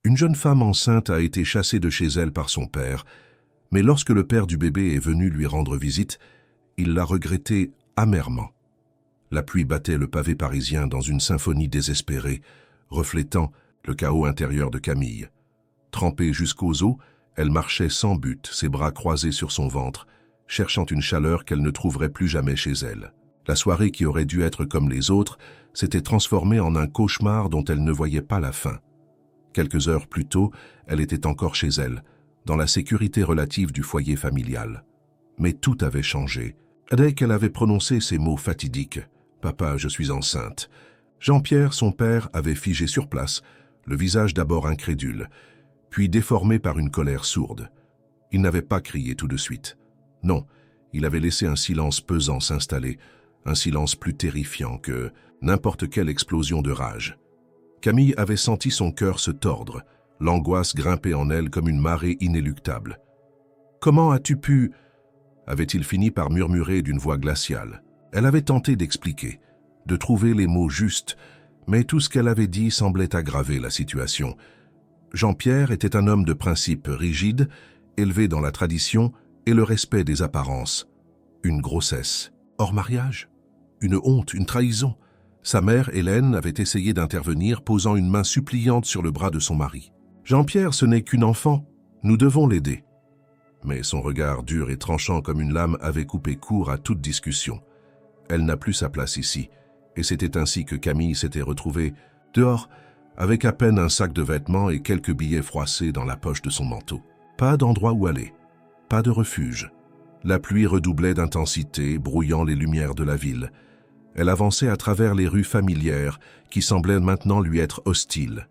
Une jeune femme enceinte a été chassée de chez elle par son père, mais lorsque le père du bébé est venu lui rendre visite, il l'a regretté amèrement. La pluie battait le pavé parisien dans une symphonie désespérée, reflétant le chaos intérieur de Camille. Trempée jusqu'aux os, elle marchait sans but, ses bras croisés sur son ventre, cherchant une chaleur qu'elle ne trouverait plus jamais chez elle. La soirée qui aurait dû être comme les autres s'était transformée en un cauchemar dont elle ne voyait pas la fin. Quelques heures plus tôt, elle était encore chez elle, dans la sécurité relative du foyer familial. Mais tout avait changé. Dès qu'elle avait prononcé ces mots fatidiques, « Papa, je suis enceinte », Jean-Pierre, son père, avait figé sur place, le visage d'abord incrédule, puis déformé par une colère sourde. Il n'avait pas crié tout de suite. Non, il avait laissé un silence pesant s'installer, un silence plus terrifiant que n'importe quelle explosion de rage. Camille avait senti son cœur se tordre, l'angoisse grimper en elle comme une marée inéluctable. « Comment as-tu pu » avait-il fini par murmurer d'une voix glaciale. Elle avait tenté d'expliquer, de trouver les mots justes, mais tout ce qu'elle avait dit semblait aggraver la situation. Jean-Pierre était un homme de principe rigide, élevé dans la tradition et le respect des apparences. Une grossesse, hors mariage, une honte, une trahison. Sa mère, Hélène, avait essayé d'intervenir, posant une main suppliante sur le bras de son mari. « Jean-Pierre, ce n'est qu'une enfant, nous devons l'aider. » Mais son regard dur et tranchant comme une lame avait coupé court à toute discussion. Elle n'a plus sa place ici, et c'était ainsi que Camille s'était retrouvée dehors, avec à peine un sac de vêtements et quelques billets froissés dans la poche de son manteau. Pas d'endroit où aller, pas de refuge. La pluie redoublait d'intensité, brouillant les lumières de la ville. Elle avançait à travers les rues familières qui semblaient maintenant lui être hostiles.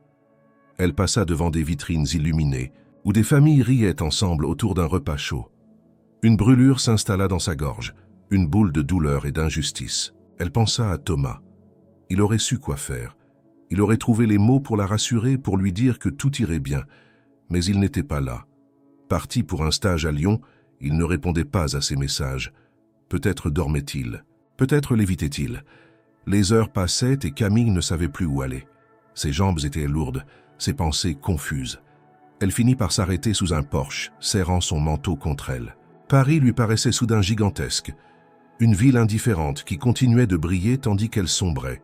Elle passa devant des vitrines illuminées, où des familles riaient ensemble autour d'un repas chaud. Une brûlure s'installa dans sa gorge, une boule de douleur et d'injustice. Elle pensa à Thomas. Il aurait su quoi faire. Il aurait trouvé les mots pour la rassurer, pour lui dire que tout irait bien. Mais il n'était pas là. Parti pour un stage à Lyon, il ne répondait pas à ses messages. Peut-être dormait-il, peut-être l'évitait-il. Les heures passaient et Camille ne savait plus où aller. Ses jambes étaient lourdes, ses pensées confuses. Elle finit par s'arrêter sous un porche, serrant son manteau contre elle. Paris lui paraissait soudain gigantesque, une ville indifférente qui continuait de briller tandis qu'elle sombrait.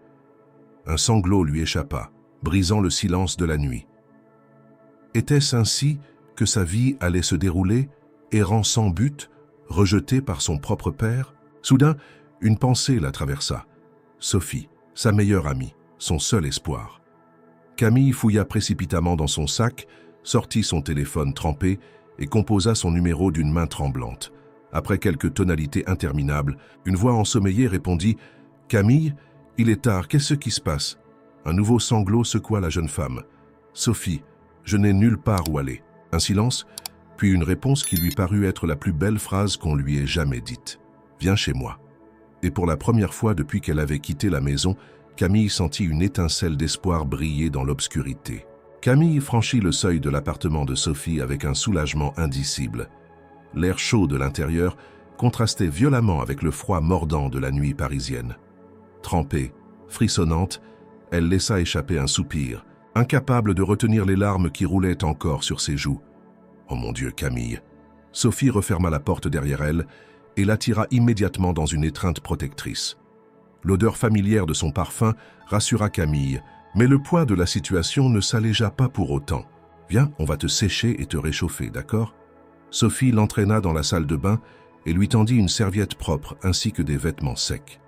Un sanglot lui échappa, brisant le silence de la nuit. Était-ce ainsi que sa vie allait se dérouler, errant sans but, rejeté par son propre père? Soudain, une pensée la traversa. Sophie, sa meilleure amie, son seul espoir. Camille fouilla précipitamment dans son sac, sortit son téléphone trempé et composa son numéro d'une main tremblante. Après quelques tonalités interminables, une voix ensommeillée répondit « Camille, il est tard, qu'est-ce qui se passe ?» Un nouveau sanglot secoua la jeune femme. « Sophie, je n'ai nulle part où aller. » Un silence, puis une réponse qui lui parut être la plus belle phrase qu'on lui ait jamais dite. « Viens chez moi. » Et pour la première fois depuis qu'elle avait quitté la maison, Camille sentit une étincelle d'espoir briller dans l'obscurité. Camille franchit le seuil de l'appartement de Sophie avec un soulagement indicible. L'air chaud de l'intérieur contrastait violemment avec le froid mordant de la nuit parisienne. Trempée, frissonnante, elle laissa échapper un soupir, incapable de retenir les larmes qui roulaient encore sur ses joues. « Oh mon Dieu, Camille !» Sophie referma la porte derrière elle et l'attira immédiatement dans une étreinte protectrice. L'odeur familière de son parfum rassura Camille, mais le poids de la situation ne s'allégea pas pour autant. « Viens, on va te sécher et te réchauffer, d'accord ?» Sophie l'entraîna dans la salle de bain et lui tendit une serviette propre ainsi que des vêtements secs.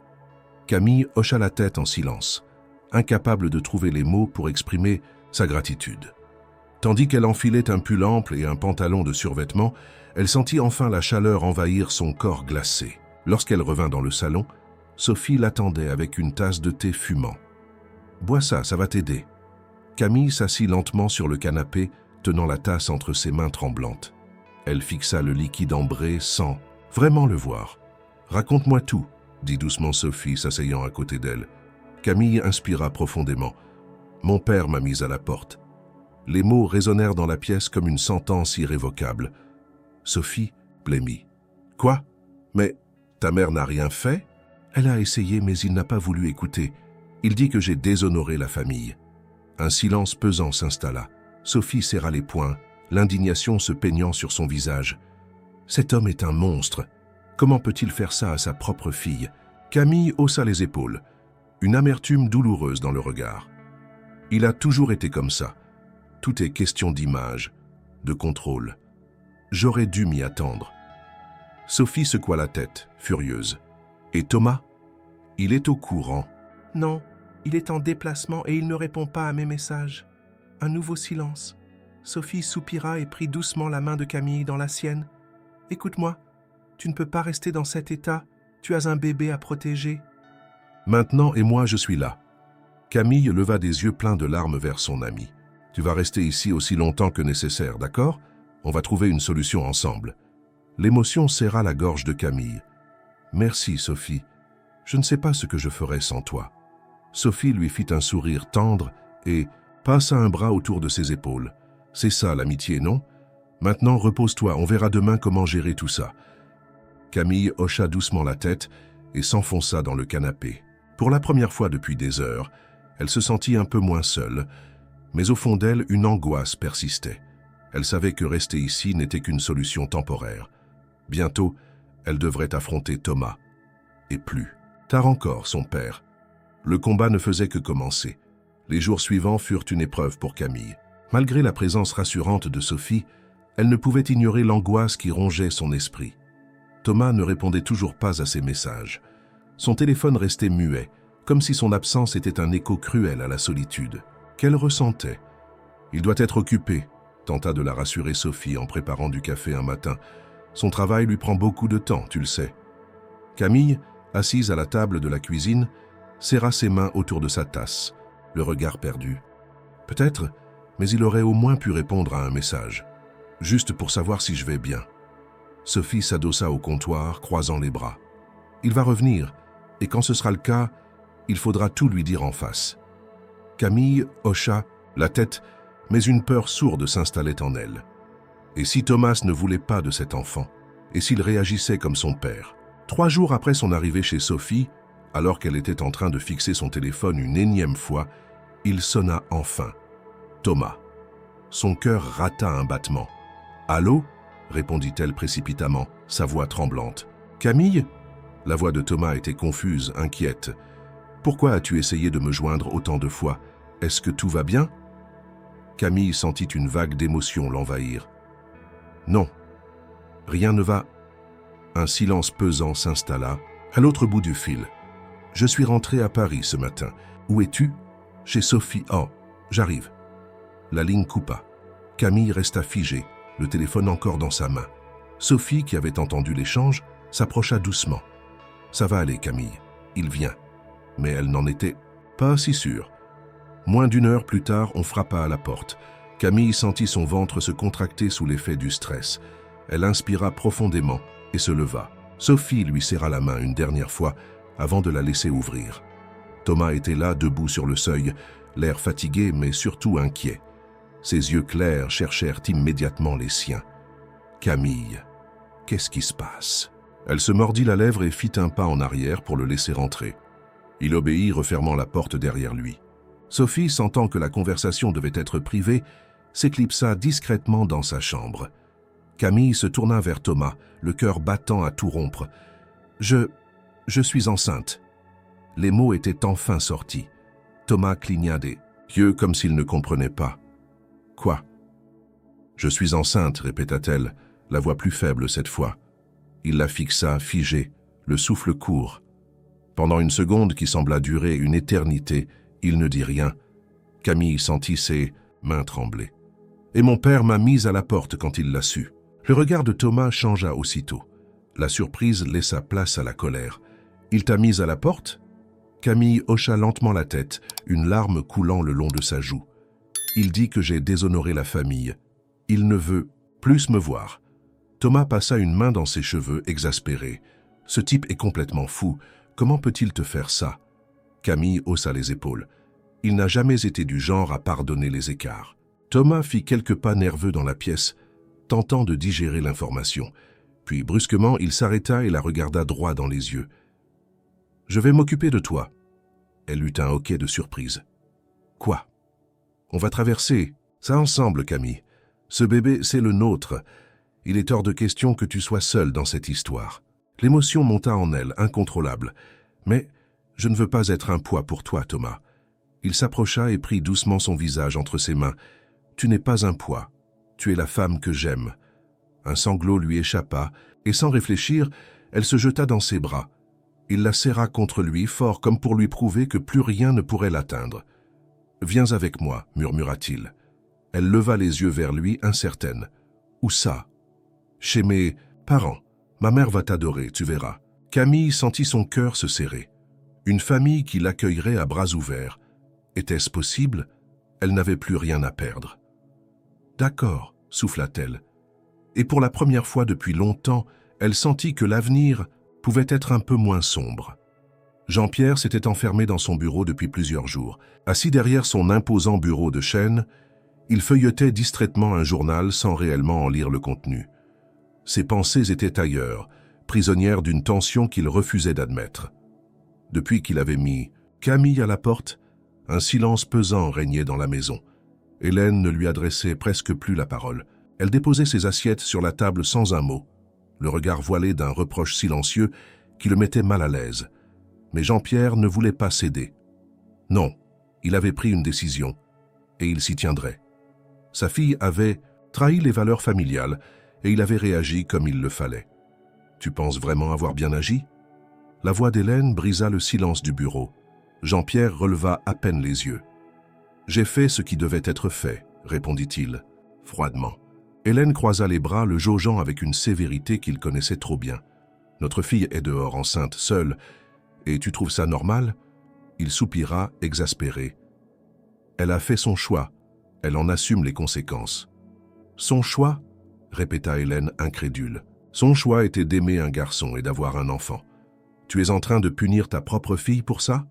Camille hocha la tête en silence, incapable de trouver les mots pour exprimer sa gratitude. Tandis qu'elle enfilait un pull ample et un pantalon de survêtement, elle sentit enfin la chaleur envahir son corps glacé. Lorsqu'elle revint dans le salon, Sophie l'attendait avec une tasse de thé fumant. « Bois ça, ça va t'aider. » Camille s'assit lentement sur le canapé, tenant la tasse entre ses mains tremblantes. Elle fixa le liquide ambré sans vraiment le voir. « Raconte-moi tout », dit doucement Sophie, s'asseyant à côté d'elle. Camille inspira profondément. « Mon père m'a mise à la porte. » Les mots résonnèrent dans la pièce comme une sentence irrévocable. Sophie blêmit. « Quoi? Mais ta mère n'a rien fait ?» Elle a essayé, mais il n'a pas voulu écouter. Il dit que j'ai déshonoré la famille. Un silence pesant s'installa. Sophie serra les poings, l'indignation se peignant sur son visage. Cet homme est un monstre. Comment peut-il faire ça à sa propre fille? Camille haussa les épaules, une amertume douloureuse dans le regard. Il a toujours été comme ça. Tout est question d'image, de contrôle. J'aurais dû m'y attendre. Sophie secoua la tête, furieuse. Et Thomas? Il est au courant. Non, il est en déplacement et il ne répond pas à mes messages. Un nouveau silence. Sophie soupira et prit doucement la main de Camille dans la sienne. Écoute-moi, tu ne peux pas rester dans cet état. Tu as un bébé à protéger. Maintenant et moi je suis là. Camille leva des yeux pleins de larmes vers son ami. Tu vas rester ici aussi longtemps que nécessaire, d'accord? On va trouver une solution ensemble. L'émotion serra la gorge de Camille. Merci, Sophie. Je ne sais pas ce que je ferais sans toi. Sophie lui fit un sourire tendre et passa un bras autour de ses épaules. C'est ça l'amitié, non? Maintenant, repose-toi, on verra demain comment gérer tout ça. Camille hocha doucement la tête et s'enfonça dans le canapé. Pour la première fois depuis des heures, elle se sentit un peu moins seule, mais au fond d'elle, une angoisse persistait. Elle savait que rester ici n'était qu'une solution temporaire. Bientôt, elle devrait affronter Thomas. Et plus tard encore, son père. Le combat ne faisait que commencer. Les jours suivants furent une épreuve pour Camille. Malgré la présence rassurante de Sophie, elle ne pouvait ignorer l'angoisse qui rongeait son esprit. Thomas ne répondait toujours pas à ses messages. Son téléphone restait muet, comme si son absence était un écho cruel à la solitude. Qu'elle ressentait. Il doit être occupé, tenta de la rassurer Sophie en préparant du café un matin. Son travail lui prend beaucoup de temps, tu le sais. Camille, assise à la table de la cuisine, serra ses mains autour de sa tasse, le regard perdu. Peut-être, mais il aurait au moins pu répondre à un message. Juste pour savoir si je vais bien. Sophie s'adossa au comptoir, croisant les bras. Il va revenir, et quand ce sera le cas, il faudra tout lui dire en face. Camille hocha la tête, mais une peur sourde s'installait en elle. Et si Thomas ne voulait pas de cet enfant? Et s'il réagissait comme son père? 3 jours après son arrivée chez Sophie, alors qu'elle était en train de fixer son téléphone une énième fois, il sonna enfin. Thomas. Son cœur rata un battement. « Allô ?» répondit-elle précipitamment, sa voix tremblante. « Camille ?» La voix de Thomas était confuse, inquiète. « Pourquoi as-tu essayé de me joindre autant de fois? Est-ce que tout va bien ?» Camille sentit une vague d'émotion l'envahir. « Non, rien ne va. » Un silence pesant s'installa à l'autre bout du fil. « Je suis rentré à Paris ce matin. Où es-tu? »« Chez Sophie. Oh, j'arrive. » La ligne coupa. Camille resta figée, le téléphone encore dans sa main. Sophie, qui avait entendu l'échange, s'approcha doucement. « Ça va aller, Camille. Il vient. » Mais elle n'en était pas si sûre. Moins d'1 heure plus tard, on frappa à la porte. Camille sentit son ventre se contracter sous l'effet du stress. Elle inspira profondément et se leva. Sophie lui serra la main une dernière fois avant de la laisser ouvrir. Thomas était là, debout sur le seuil, l'air fatigué mais surtout inquiet. Ses yeux clairs cherchèrent immédiatement les siens. « Camille, qu'est-ce qui se passe ?» Elle se mordit la lèvre et fit un pas en arrière pour le laisser entrer. Il obéit, refermant la porte derrière lui. Sophie, sentant que la conversation devait être privée, s'éclipsa discrètement dans sa chambre. Camille se tourna vers Thomas, le cœur battant à tout rompre. « Je suis enceinte. » Les mots étaient enfin sortis. Thomas cligna des yeux comme s'il ne comprenait pas. « Quoi ?»« Je suis enceinte, » répéta-t-elle, la voix plus faible cette fois. Il la fixa, figé, le souffle court. Pendant une seconde qui sembla durer une éternité, il ne dit rien. Camille sentit ses mains trembler. « Et mon père m'a mise à la porte quand il l'a su. » Le regard de Thomas changea aussitôt. La surprise laissa place à la colère. « Il t'a mise à la porte ?» Camille hocha lentement la tête, une larme coulant le long de sa joue. « Il dit que j'ai déshonoré la famille. Il ne veut plus me voir. » Thomas passa une main dans ses cheveux, exaspéré. « Ce type est complètement fou. Comment peut-il te faire ça ?» Camille haussa les épaules. Il n'a jamais été du genre à pardonner les écarts. Thomas fit quelques pas nerveux dans la pièce, tentant de digérer l'information. Puis brusquement, il s'arrêta et la regarda droit dans les yeux. « Je vais m'occuper de toi. » Elle eut un hoquet de surprise. « Quoi ? On va traverser. » Ça ensemble, Camille. Ce bébé, c'est le nôtre. Il est hors de question que tu sois seule dans cette histoire. » L'émotion monta en elle, incontrôlable. « Mais je ne veux pas être un poids pour toi, Thomas. » Il s'approcha et prit doucement son visage entre ses mains. « Tu n'es pas un poids. Tu es la femme que j'aime. » Un sanglot lui échappa, et sans réfléchir, elle se jeta dans ses bras. Il la serra contre lui, fort comme pour lui prouver que plus rien ne pourrait l'atteindre. « Viens avec moi, murmura-t-il. Elle leva les yeux vers lui, incertaine. « Où ça ?»« Chez mes parents. Ma mère va t'adorer, tu verras. » Camille sentit son cœur se serrer. Une famille qui l'accueillerait à bras ouverts. Était-ce possible? Elle n'avait plus rien à perdre. « D'accord, » souffla-t-elle. Et pour la première fois depuis longtemps, elle sentit que l'avenir pouvait être un peu moins sombre. Jean-Pierre s'était enfermé dans son bureau depuis plusieurs jours. Assis derrière son imposant bureau de chêne, il feuilletait distraitement un journal sans réellement en lire le contenu. Ses pensées étaient ailleurs, prisonnières d'une tension qu'il refusait d'admettre. Depuis qu'il avait mis Camille à la porte, un silence pesant régnait dans la maison. Hélène ne lui adressait presque plus la parole. Elle déposait ses assiettes sur la table sans un mot, le regard voilé d'un reproche silencieux qui le mettait mal à l'aise. Mais Jean-Pierre ne voulait pas céder. Non, il avait pris une décision, et il s'y tiendrait. Sa fille avait trahi les valeurs familiales, et il avait réagi comme il le fallait. « Tu penses vraiment avoir bien agi ?» La voix d'Hélène brisa le silence du bureau. Jean-Pierre releva à peine les yeux. « J'ai fait ce qui devait être fait, » répondit-il, froidement. Hélène croisa les bras, le jaugeant avec une sévérité qu'il connaissait trop bien. « Notre fille est dehors, enceinte, seule, et tu trouves ça normal ?» Il soupira, exaspéré. « Elle a fait son choix, elle en assume les conséquences. »« Son choix ?» répéta Hélène, incrédule. « Son choix était d'aimer un garçon et d'avoir un enfant. Tu es en train de punir ta propre fille pour ça ?»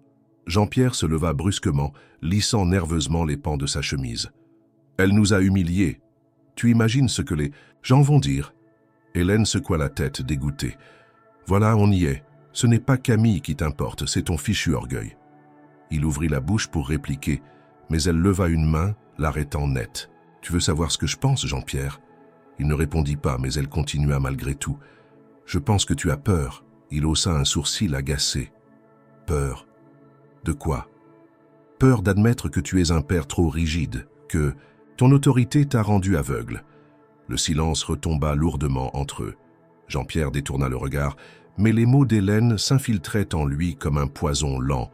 Jean-Pierre se leva brusquement, lissant nerveusement les pans de sa chemise. « Elle nous a humiliés. Tu imagines ce que les gens vont dire ?» Hélène secoua la tête, dégoûtée. « Voilà, on y est. Ce n'est pas Camille qui t'importe, c'est ton fichu orgueil. » Il ouvrit la bouche pour répliquer, mais elle leva une main, l'arrêtant net. « Tu veux savoir ce que je pense, Jean-Pierre ?» Il ne répondit pas, mais elle continua malgré tout. « Je pense que tu as peur. » Il haussa un sourcil agacé. « Peur. De quoi ? Peur d'admettre que tu es un père trop rigide, que ton autorité t'a rendu aveugle. » Le silence retomba lourdement entre eux. Jean-Pierre détourna le regard, mais les mots d'Hélène s'infiltraient en lui comme un poison lent.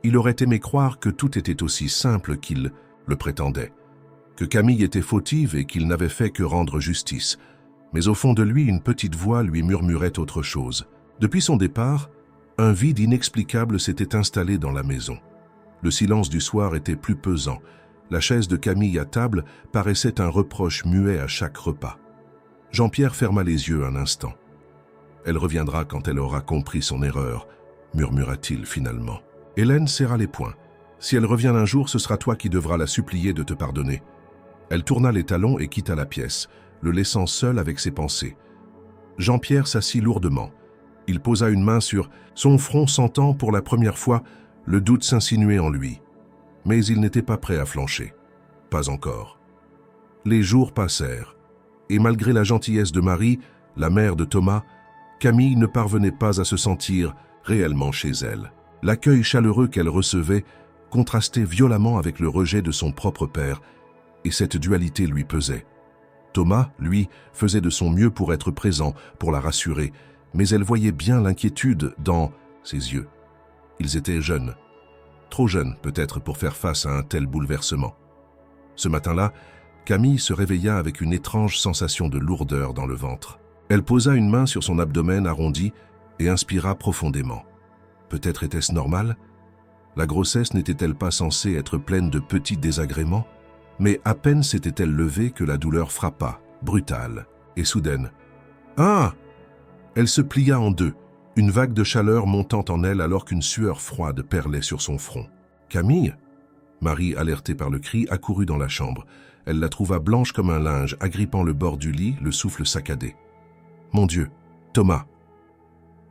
Il aurait aimé croire que tout était aussi simple qu'il le prétendait, que Camille était fautive et qu'il n'avait fait que rendre justice. Mais au fond de lui, une petite voix lui murmurait autre chose. Depuis son départ, un vide inexplicable s'était installé dans la maison. Le silence du soir était plus pesant. La chaise de Camille à table paraissait un reproche muet à chaque repas. Jean-Pierre ferma les yeux un instant. « Elle reviendra quand elle aura compris son erreur », murmura-t-il finalement. Hélène serra les poings. « Si elle revient un jour, ce sera toi qui devras la supplier de te pardonner. » Elle tourna les talons et quitta la pièce, le laissant seul avec ses pensées. Jean-Pierre s'assit lourdement. Il posa une main sur son front, sentant pour la première fois le doute s'insinuer en lui. Mais il n'était pas prêt à flancher. Pas encore. Les jours passèrent, et malgré la gentillesse de Marie, la mère de Thomas, Camille ne parvenait pas à se sentir réellement chez elle. L'accueil chaleureux qu'elle recevait contrastait violemment avec le rejet de son propre père, et cette dualité lui pesait. Thomas, lui, faisait de son mieux pour être présent, pour la rassurer, mais elle voyait bien l'inquiétude dans ses yeux. Ils étaient jeunes. Trop jeunes, peut-être, pour faire face à un tel bouleversement. Ce matin-là, Camille se réveilla avec une étrange sensation de lourdeur dans le ventre. Elle posa une main sur son abdomen arrondi et inspira profondément. Peut-être était-ce normal? La grossesse n'était-elle pas censée être pleine de petits désagréments? Mais à peine s'était-elle levée que la douleur frappa, brutale et soudaine. « Ah !» Elle se plia en deux, une vague de chaleur montant en elle alors qu'une sueur froide perlait sur son front. « Camille ?» Marie, alertée par le cri, accourut dans la chambre. Elle la trouva blanche comme un linge, agrippant le bord du lit, le souffle saccadé. « Mon Dieu, Thomas !»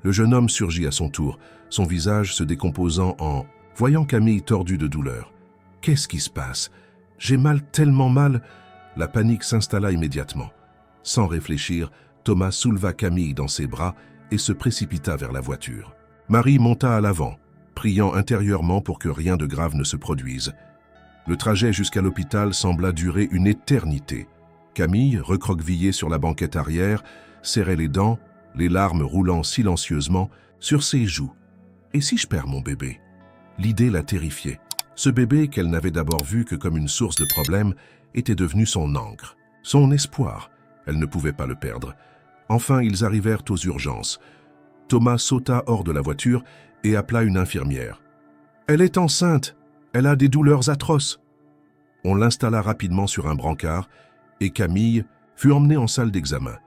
Le jeune homme surgit à son tour, son visage se décomposant en... Voyant Camille tordue de douleur. « Qu'est-ce qui se passe ?» J'ai mal, tellement mal. La panique s'installa immédiatement. Sans réfléchir, Thomas souleva Camille dans ses bras et se précipita vers la voiture. Marie monta à l'avant, priant intérieurement pour que rien de grave ne se produise. Le trajet jusqu'à l'hôpital sembla durer une éternité. Camille, recroquevillée sur la banquette arrière, serrait les dents, les larmes roulant silencieusement sur ses joues. Et si je perds mon bébé? L'idée la terrifiait. Ce bébé, qu'elle n'avait d'abord vu que comme une source de problèmes, était devenu son ancre, son espoir. Elle ne pouvait pas le perdre. Enfin, ils arrivèrent aux urgences. Thomas sauta hors de la voiture et appela une infirmière. « Elle est enceinte. Elle a des douleurs atroces. » On l'installa rapidement sur un brancard et Camille fut emmenée en salle d'examen.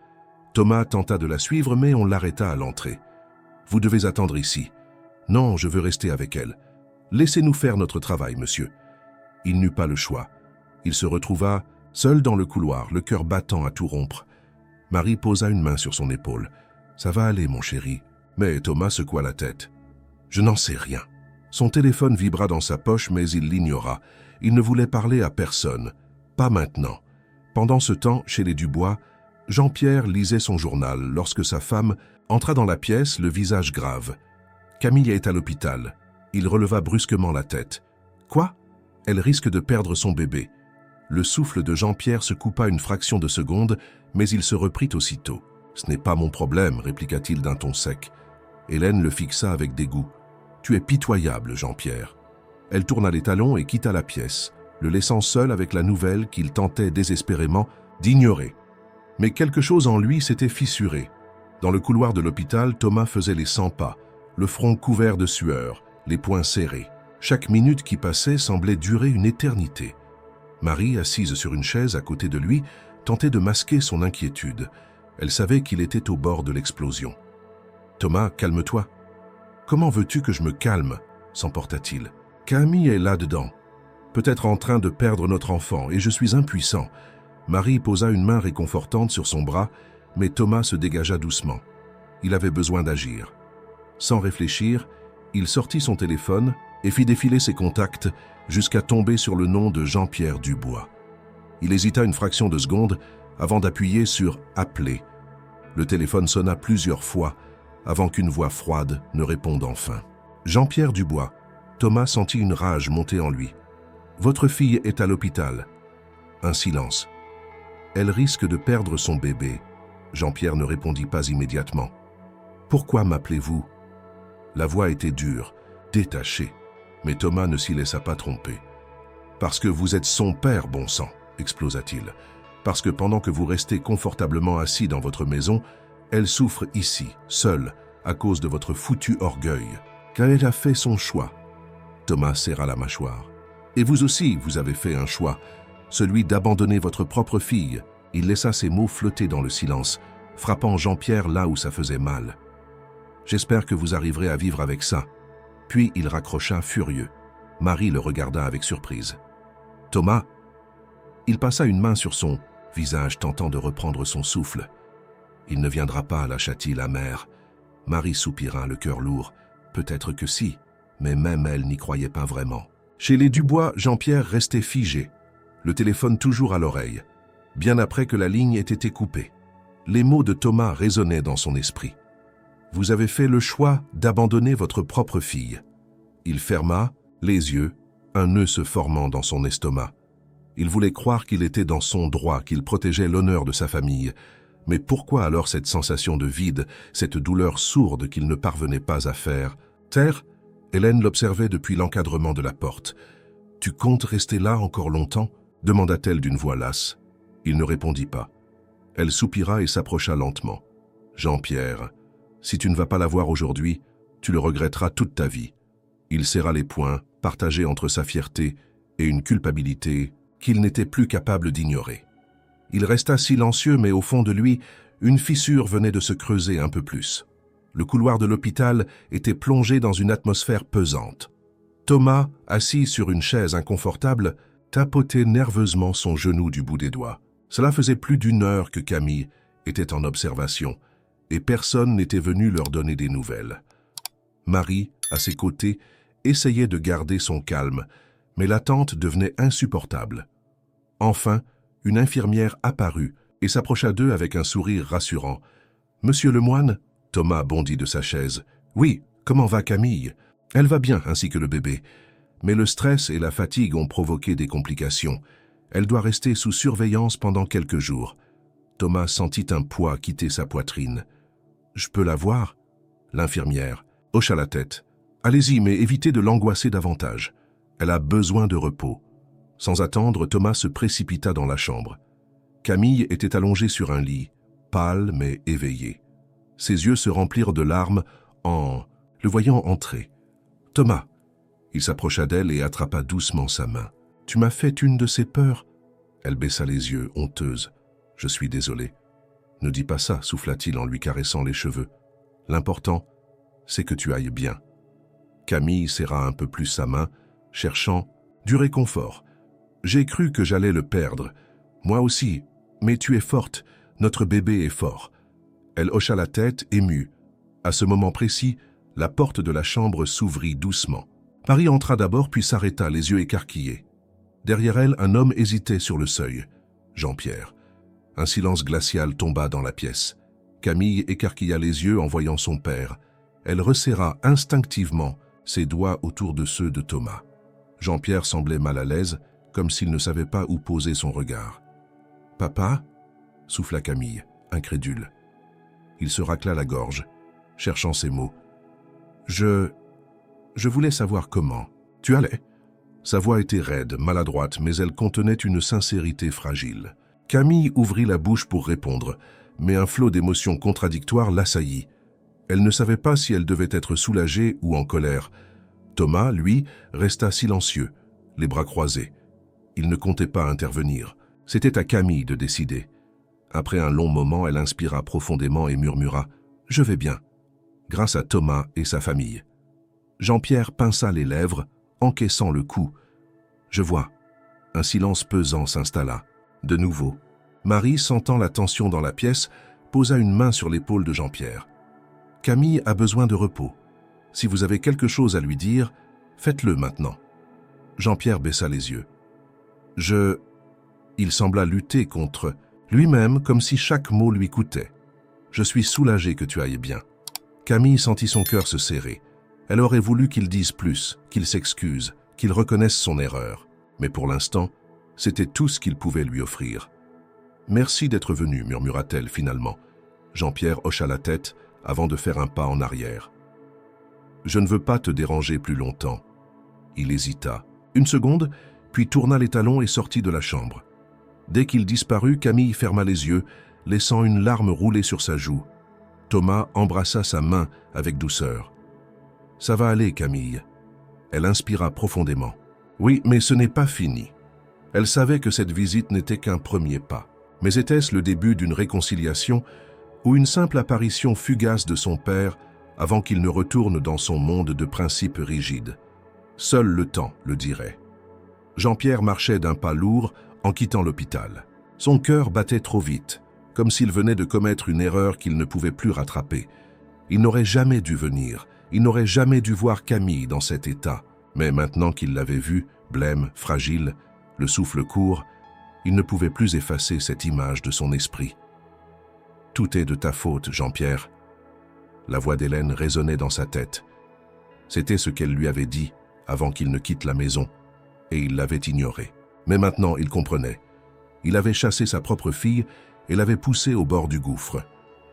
Thomas tenta de la suivre, mais on l'arrêta à l'entrée. « Vous devez attendre ici. »« Non, je veux rester avec elle. »« Laissez-nous faire notre travail, monsieur. » Il n'eut pas le choix. Il se retrouva seul dans le couloir, le cœur battant à tout rompre. Marie posa une main sur son épaule. « Ça va aller, mon chéri. » Mais Thomas secoua la tête. « Je n'en sais rien. » Son téléphone vibra dans sa poche, mais il l'ignora. Il ne voulait parler à personne. Pas maintenant. Pendant ce temps, chez les Dubois, Jean-Pierre lisait son journal lorsque sa femme entra dans la pièce, le visage grave. « Camille est à l'hôpital. » Il releva brusquement la tête. « Quoi ? Elle risque de perdre son bébé. » Le souffle de Jean-Pierre se coupa une fraction de seconde, mais il se reprit aussitôt. « Ce n'est pas mon problème, » répliqua-t-il d'un ton sec. Hélène le fixa avec dégoût. « Tu es pitoyable, Jean-Pierre. » Elle tourna les talons et quitta la pièce, le laissant seul avec la nouvelle qu'il tentait désespérément d'ignorer. Mais quelque chose en lui s'était fissuré. Dans le couloir de l'hôpital, Thomas faisait les 100 pas, le front couvert de sueur, les poings serrés. Chaque minute qui passait semblait durer une éternité. Marie, assise sur une chaise à côté de lui, tentait de masquer son inquiétude. Elle savait qu'il était au bord de l'explosion. « Thomas, calme-toi. »« Comment veux-tu que je me calme ?» s'emporta-t-il. « Camille est là-dedans, peut-être en train de perdre notre enfant, et je suis impuissant. » Marie posa une main réconfortante sur son bras, mais Thomas se dégagea doucement. Il avait besoin d'agir. Sans réfléchir, il sortit son téléphone et fit défiler ses contacts jusqu'à tomber sur le nom de Jean-Pierre Dubois. Il hésita une fraction de seconde avant d'appuyer sur « Appeler ». Le téléphone sonna plusieurs fois avant qu'une voix froide ne réponde enfin. « Jean-Pierre Dubois ». Thomas sentit une rage monter en lui. « Votre fille est à l'hôpital. » Un silence. « Elle risque de perdre son bébé. » Jean-Pierre ne répondit pas immédiatement. « Pourquoi m'appelez-vous » La voix était dure, détachée, mais Thomas ne s'y laissa pas tromper. « Parce que vous êtes son père, bon sang !» explosa-t-il. « Parce que pendant que vous restez confortablement assis dans votre maison, elle souffre ici, seule, à cause de votre foutu orgueil. Car elle a fait son choix. » Thomas serra la mâchoire. « Et vous aussi, vous avez fait un choix, celui d'abandonner votre propre fille. » Il laissa ces mots flotter dans le silence, frappant Jean-Pierre là où ça faisait mal. « J'espère que vous arriverez à vivre avec ça. » Puis il raccrocha furieux. Marie le regarda avec surprise. « Thomas ?» Il passa une main sur son visage, tentant de reprendre son souffle. « Il ne viendra pas, lâcha-t-il amer. » Marie soupira, le cœur lourd. Peut-être que si, mais même elle n'y croyait pas vraiment. Chez les Dubois, Jean-Pierre restait figé, le téléphone toujours à l'oreille, bien après que la ligne ait été coupée. Les mots de Thomas résonnaient dans son esprit. « Vous avez fait le choix d'abandonner votre propre fille. » Il ferma les yeux, un nœud se formant dans son estomac. Il voulait croire qu'il était dans son droit, qu'il protégeait l'honneur de sa famille. Mais pourquoi alors cette sensation de vide, cette douleur sourde qu'il ne parvenait pas à faire taire? Hélène l'observait depuis l'encadrement de la porte. « Tu comptes rester là encore longtemps ?» demanda-t-elle d'une voix lasse. Il ne répondit pas. Elle soupira et s'approcha lentement. « Jean-Pierre, si tu ne vas pas la voir aujourd'hui, tu le regretteras toute ta vie. » Il serra les poings, partagé entre sa fierté et une culpabilité qu'il n'était plus capable d'ignorer. Il resta silencieux, mais au fond de lui, une fissure venait de se creuser un peu plus. Le couloir de l'hôpital était plongé dans une atmosphère pesante. Thomas, assis sur une chaise inconfortable, tapotait nerveusement son genou du bout des doigts. Cela faisait plus d'1 heure que Camille était en observation, et personne n'était venu leur donner des nouvelles. Marie, à ses côtés, essayait de garder son calme, mais l'attente devenait insupportable. Enfin, une infirmière apparut et s'approcha d'eux avec un sourire rassurant. « Monsieur le moine ?» Thomas bondit de sa chaise. « Oui, comment va Camille ?»« Elle va bien, ainsi que le bébé. Mais le stress et la fatigue ont provoqué des complications. Elle doit rester sous surveillance pendant quelques jours. » Thomas sentit un poids quitter sa poitrine. « Je peux la voir ?» L'infirmière hocha la tête. « Allez-y, mais évitez de l'angoisser davantage. Elle a besoin de repos. » Sans attendre, Thomas se précipita dans la chambre. Camille était allongée sur un lit, pâle mais éveillée. Ses yeux se remplirent de larmes en le voyant entrer. « Thomas !» Il s'approcha d'elle et attrapa doucement sa main. « Tu m'as fait une de ces peurs ?» Elle baissa les yeux, honteuse. « Je suis désolé. »« Ne dis pas ça, souffla-t-il en lui caressant les cheveux. L'important, c'est que tu ailles bien. » Camille serra un peu plus sa main, cherchant du réconfort. « J'ai cru que j'allais le perdre. Moi aussi. Mais tu es forte. Notre bébé est fort. » Elle hocha la tête, émue. À ce moment précis, la porte de la chambre s'ouvrit doucement. Marie entra d'abord puis s'arrêta, les yeux écarquillés. Derrière elle, un homme hésitait sur le seuil. Jean-Pierre. Un silence glacial tomba dans la pièce. Camille écarquilla les yeux en voyant son père. Elle resserra instinctivement ses doigts autour de ceux de Thomas. Jean-Pierre semblait mal à l'aise, comme s'il ne savait pas où poser son regard. « Papa ?» souffla Camille, incrédule. Il se racla la gorge, cherchant ses mots. « Je voulais savoir comment. Tu allais ?» Sa voix était raide, maladroite, mais elle contenait une sincérité fragile. Camille ouvrit la bouche pour répondre, mais un flot d'émotions contradictoires l'assaillit. Elle ne savait pas si elle devait être soulagée ou en colère. Thomas, lui, resta silencieux, les bras croisés. Il ne comptait pas intervenir. C'était à Camille de décider. Après un long moment, elle inspira profondément et murmura « Je vais bien », grâce à Thomas et sa famille. Jean-Pierre pinça les lèvres, encaissant le coup. « Je vois. » Un silence pesant s'installa. De nouveau. Marie, sentant la tension dans la pièce, posa une main sur l'épaule de Jean-Pierre. « Camille a besoin de repos. Si vous avez quelque chose à lui dire, faites-le maintenant. » Jean-Pierre baissa les yeux. Il sembla lutter contre lui-même comme si chaque mot lui coûtait. « Je suis soulagé que tu ailles bien. » Camille sentit son cœur se serrer. Elle aurait voulu qu'il dise plus, qu'il s'excuse, qu'il reconnaisse son erreur. Mais pour l'instant, c'était tout ce qu'il pouvait lui offrir. « Merci d'être venu, » murmura-t-elle finalement. Jean-Pierre hocha la tête avant de faire un pas en arrière. « Je ne veux pas te déranger plus longtemps. » Il hésita. Une seconde, puis tourna les talons et sortit de la chambre. Dès qu'il disparut, Camille ferma les yeux, laissant une larme rouler sur sa joue. Thomas embrassa sa main avec douceur. « Ça va aller, Camille. » Elle inspira profondément. « Oui, mais ce n'est pas fini. » Elle savait que cette visite n'était qu'un premier pas. Mais était-ce le début d'une réconciliation ou une simple apparition fugace de son père avant qu'il ne retourne dans son monde de principes rigides? Seul le temps le dirait. Jean-Pierre marchait d'un pas lourd en quittant l'hôpital. Son cœur battait trop vite, comme s'il venait de commettre une erreur qu'il ne pouvait plus rattraper. Il n'aurait jamais dû venir, il n'aurait jamais dû voir Camille dans cet état. Mais maintenant qu'il l'avait vue, blême, fragile, le souffle court, il ne pouvait plus effacer cette image de son esprit. « Tout est de ta faute, Jean-Pierre. » La voix d'Hélène résonnait dans sa tête. C'était ce qu'elle lui avait dit avant qu'il ne quitte la maison, et il l'avait ignoré. Mais maintenant, il comprenait. Il avait chassé sa propre fille et l'avait poussée au bord du gouffre.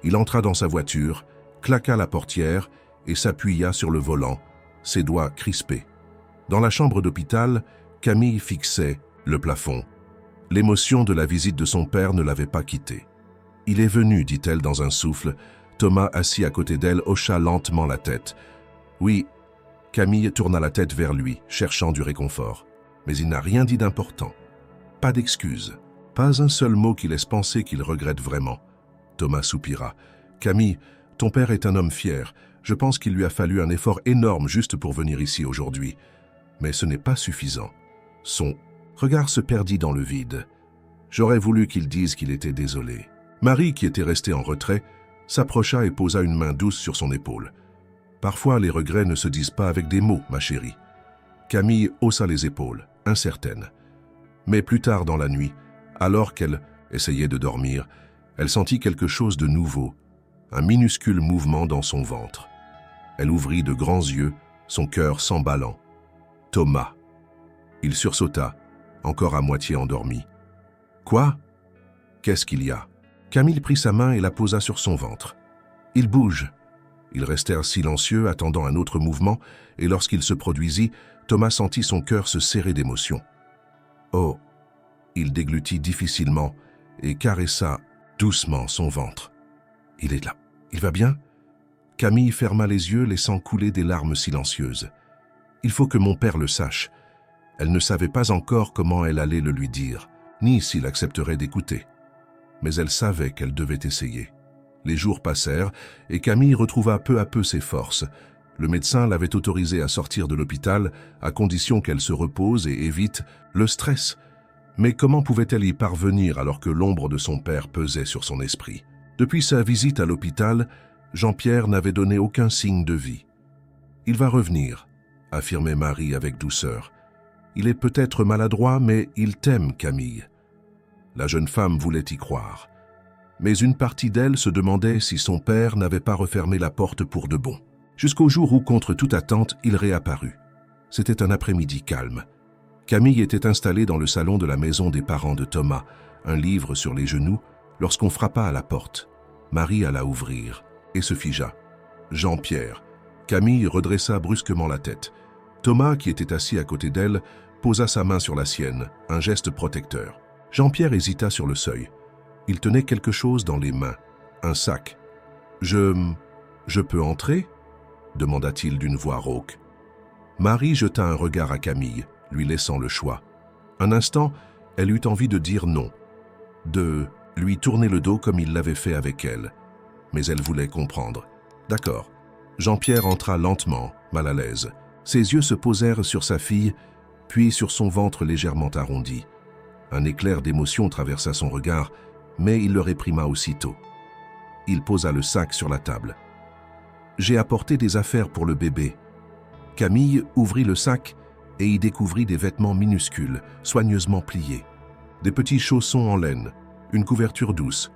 Il entra dans sa voiture, claqua la portière et s'appuya sur le volant, ses doigts crispés. Dans la chambre d'hôpital, Camille fixait le plafond. L'émotion de la visite de son père ne l'avait pas quitté. « Il est venu », dit-elle dans un souffle. Thomas, assis à côté d'elle, hocha lentement la tête. « Oui. » Camille tourna la tête vers lui, cherchant du réconfort. Mais il n'a rien dit d'important. Pas d'excuse. Pas un seul mot qui laisse penser qu'il regrette vraiment. Thomas soupira. « Camille, ton père est un homme fier. Je pense qu'il lui a fallu un effort énorme juste pour venir ici aujourd'hui. Mais ce n'est pas suffisant. » Son regard se perdit dans le vide. J'aurais voulu qu'il dise qu'il était désolé. Marie, qui était restée en retrait, s'approcha et posa une main douce sur son épaule. « Parfois, les regrets ne se disent pas avec des mots, ma chérie. » Camille haussa les épaules, incertaine. « Mais plus tard dans la nuit, alors qu'elle essayait de dormir, elle sentit quelque chose de nouveau, un minuscule mouvement dans son ventre. Elle ouvrit de grands yeux, son cœur s'emballant. Thomas. Il sursauta, encore à moitié endormi. Quoi? Qu'est-ce qu'il y a? Camille prit sa main et la posa sur son ventre. Il bouge. Ils restèrent silencieux, attendant un autre mouvement, et lorsqu'il se produisit, Thomas sentit son cœur se serrer d'émotion. Oh! Il déglutit difficilement et caressa doucement son ventre. Il est là. Il va bien? Camille ferma les yeux, laissant couler des larmes silencieuses. Il faut que mon père le sache. Elle ne savait pas encore comment elle allait le lui dire, ni s'il accepterait d'écouter. Mais elle savait qu'elle devait essayer. Les jours passèrent et Camille retrouva peu à peu ses forces. Le médecin l'avait autorisée à sortir de l'hôpital à condition qu'elle se repose et évite le stress. Mais comment pouvait-elle y parvenir alors que l'ombre de son père pesait sur son esprit? Depuis sa visite à l'hôpital, Jean-Pierre n'avait donné aucun signe de vie. « Il va revenir », affirmait Marie avec douceur. « Il est peut-être maladroit, mais il t'aime, Camille. » La jeune femme voulait y croire. Mais une partie d'elle se demandait si son père n'avait pas refermé la porte pour de bon. Jusqu'au jour où, contre toute attente, il réapparut. C'était un après-midi calme. Camille était installée dans le salon de la maison des parents de Thomas, un livre sur les genoux, lorsqu'on frappa à la porte. Marie alla ouvrir et se figea. Jean-Pierre. Camille redressa brusquement la tête. Thomas, qui était assis à côté d'elle, posa sa main sur la sienne, un geste protecteur. Jean-Pierre hésita sur le seuil. Il tenait quelque chose dans les mains, un sac. « Je peux entrer ?» demanda-t-il d'une voix rauque. Marie jeta un regard à Camille, lui laissant le choix. Un instant, elle eut envie de dire non, de lui tourner le dos comme il l'avait fait avec elle. Mais elle voulait comprendre. « D'accord. » Jean-Pierre entra lentement, mal à l'aise. Ses yeux se posèrent sur sa fille, puis sur son ventre légèrement arrondi. Un éclair d'émotion traversa son regard, mais il le réprima aussitôt. Il posa le sac sur la table. « J'ai apporté des affaires pour le bébé. » Camille ouvrit le sac et y découvrit des vêtements minuscules, soigneusement pliés. Des petits chaussons en laine, une couverture douce.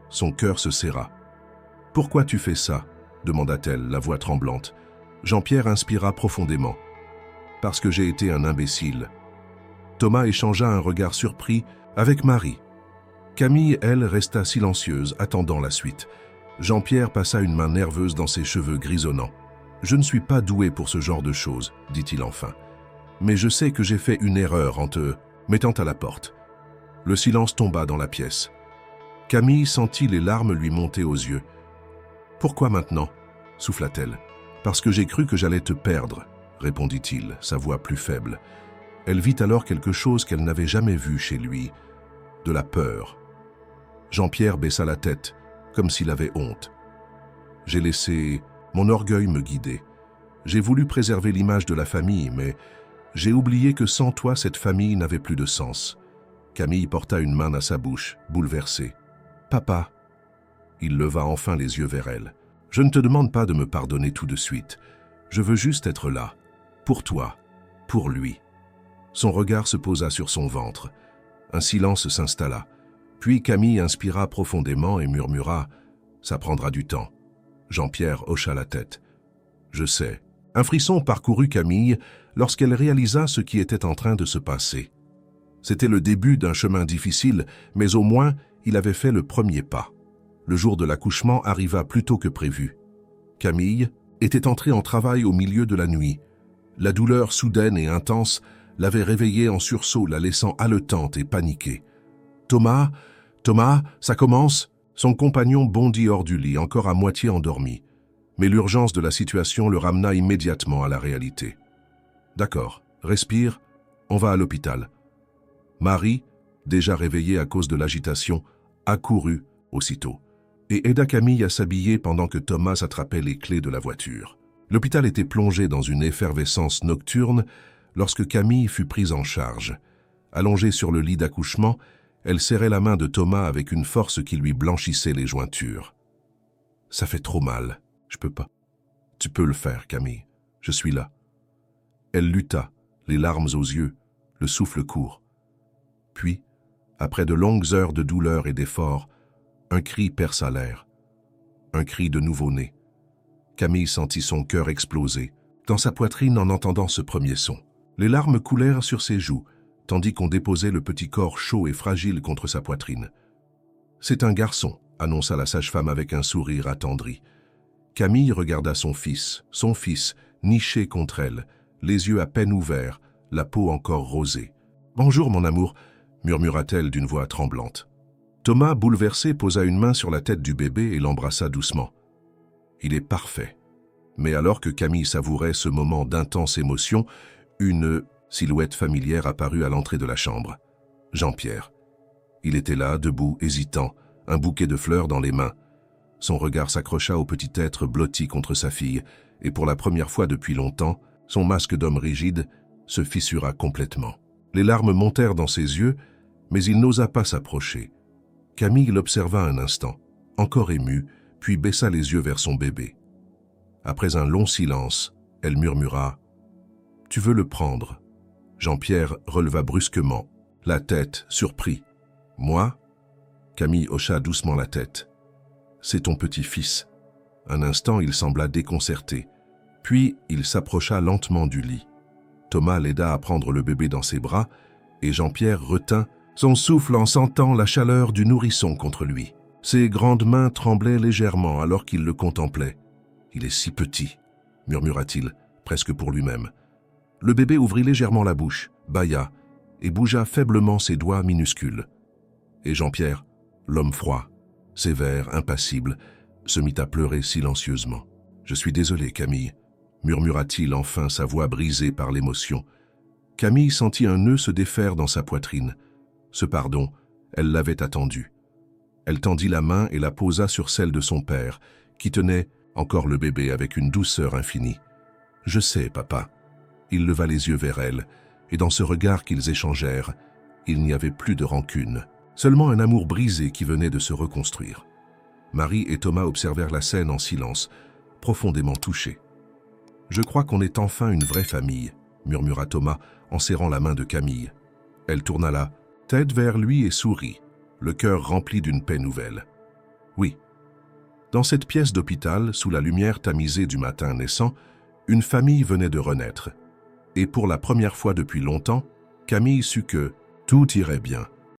Son cœur se serra. « Pourquoi tu fais ça ?» demanda-t-elle, la voix tremblante. Jean-Pierre inspira profondément. « Parce que j'ai été un imbécile. » Thomas échangea un regard surpris avec Marie. Camille, elle, resta silencieuse, attendant la suite. Jean-Pierre passa une main nerveuse dans ses cheveux grisonnants. « Je ne suis pas doué pour ce genre de choses, » dit-il enfin. « Mais je sais que j'ai fait une erreur en te mettant à la porte. » Le silence tomba dans la pièce. Camille sentit les larmes lui monter aux yeux. « Pourquoi maintenant ?» souffla-t-elle. « Parce que j'ai cru que j'allais te perdre, » répondit-il, sa voix plus faible. Elle vit alors quelque chose qu'elle n'avait jamais vu chez lui, de la peur. Jean-Pierre baissa la tête, comme s'il avait honte. « J'ai laissé mon orgueil me guider. J'ai voulu préserver l'image de la famille, mais j'ai oublié que sans toi, cette famille n'avait plus de sens. » Camille porta une main à sa bouche, bouleversée. « Papa !» Il leva enfin les yeux vers elle. « Je ne te demande pas de me pardonner tout de suite. Je veux juste être là, pour toi, pour lui. » Son regard se posa sur son ventre. Un silence s'installa. Puis Camille inspira profondément et murmura « Ça prendra du temps. » Jean-Pierre hocha la tête. « Je sais. » Un frisson parcourut Camille lorsqu'elle réalisa ce qui était en train de se passer. C'était le début d'un chemin difficile, mais au moins il avait fait le premier pas. Le jour de l'accouchement arriva plus tôt que prévu. Camille était entrée en travail au milieu de la nuit. La douleur soudaine et intense l'avait réveillée en sursaut, la laissant haletante et paniquée. « Thomas, ça commence !» Son compagnon bondit hors du lit, encore à moitié endormi. Mais l'urgence de la situation le ramena immédiatement à la réalité. « D'accord, respire, on va à l'hôpital. » Marie, déjà réveillée à cause de l'agitation, accourut aussitôt et aida Camille à s'habiller pendant que Thomas attrapait les clés de la voiture. L'hôpital était plongé dans une effervescence nocturne lorsque Camille fut prise en charge. Allongée sur le lit d'accouchement, elle serrait la main de Thomas avec une force qui lui blanchissait les jointures. « Ça fait trop mal, je peux pas. »« Tu peux le faire, Camille, je suis là. » Elle lutta, les larmes aux yeux, le souffle court. Puis, après de longues heures de douleur et d'effort, un cri perça l'air. Un cri de nouveau-né. Camille sentit son cœur exploser dans sa poitrine en entendant ce premier son. Les larmes coulèrent sur ses joues, tandis qu'on déposait le petit corps chaud et fragile contre sa poitrine. « C'est un garçon », annonça la sage-femme avec un sourire attendri. Camille regarda son fils, niché contre elle, les yeux à peine ouverts, la peau encore rosée. « Bonjour, mon amour », murmura-t-elle d'une voix tremblante. Thomas, bouleversé, posa une main sur la tête du bébé et l'embrassa doucement. « Il est parfait. » Mais alors que Camille savourait ce moment d'intense émotion, une silhouette familière apparut à l'entrée de la chambre. Jean-Pierre. Il était là, debout, hésitant, un bouquet de fleurs dans les mains. Son regard s'accrocha au petit être blotti contre sa fille, et pour la première fois depuis longtemps, son masque d'homme rigide se fissura complètement. Les larmes montèrent dans ses yeux, mais il n'osa pas s'approcher. Camille l'observa un instant, encore émue, puis baissa les yeux vers son bébé. Après un long silence, elle murmura « Tu veux le prendre ?» Jean-Pierre releva brusquement, la tête, surpris. « Moi ?» Camille hocha doucement la tête. « C'est ton petit-fils. » Un instant, il sembla déconcerté. Puis, il s'approcha lentement du lit. Thomas l'aida à prendre le bébé dans ses bras, et Jean-Pierre retint son souffle en sentant la chaleur du nourrisson contre lui. Ses grandes mains tremblaient légèrement alors qu'il le contemplait. « Il est si petit », murmura-t-il, presque pour lui-même. Le bébé ouvrit légèrement la bouche, bâilla, et bougea faiblement ses doigts minuscules. Et Jean-Pierre, l'homme froid, sévère, impassible, se mit à pleurer silencieusement. « Je suis désolé, Camille », murmura-t-il enfin, sa voix brisée par l'émotion. Camille sentit un nœud se défaire dans sa poitrine. Ce pardon, elle l'avait attendu. Elle tendit la main et la posa sur celle de son père, qui tenait encore le bébé avec une douceur infinie. « Je sais, papa. » Il leva les yeux vers elle, et dans ce regard qu'ils échangèrent, il n'y avait plus de rancune, seulement un amour brisé qui venait de se reconstruire. Marie et Thomas observèrent la scène en silence, profondément touchés. « Je crois qu'on est enfin une vraie famille », murmura Thomas en serrant la main de Camille. Elle tourna la tête vers lui et sourit, le cœur rempli d'une paix nouvelle. « Oui. » Dans cette pièce d'hôpital, sous la lumière tamisée du matin naissant, une famille venait de renaître. Et pour la première fois depuis longtemps, Camille sut que tout irait bien.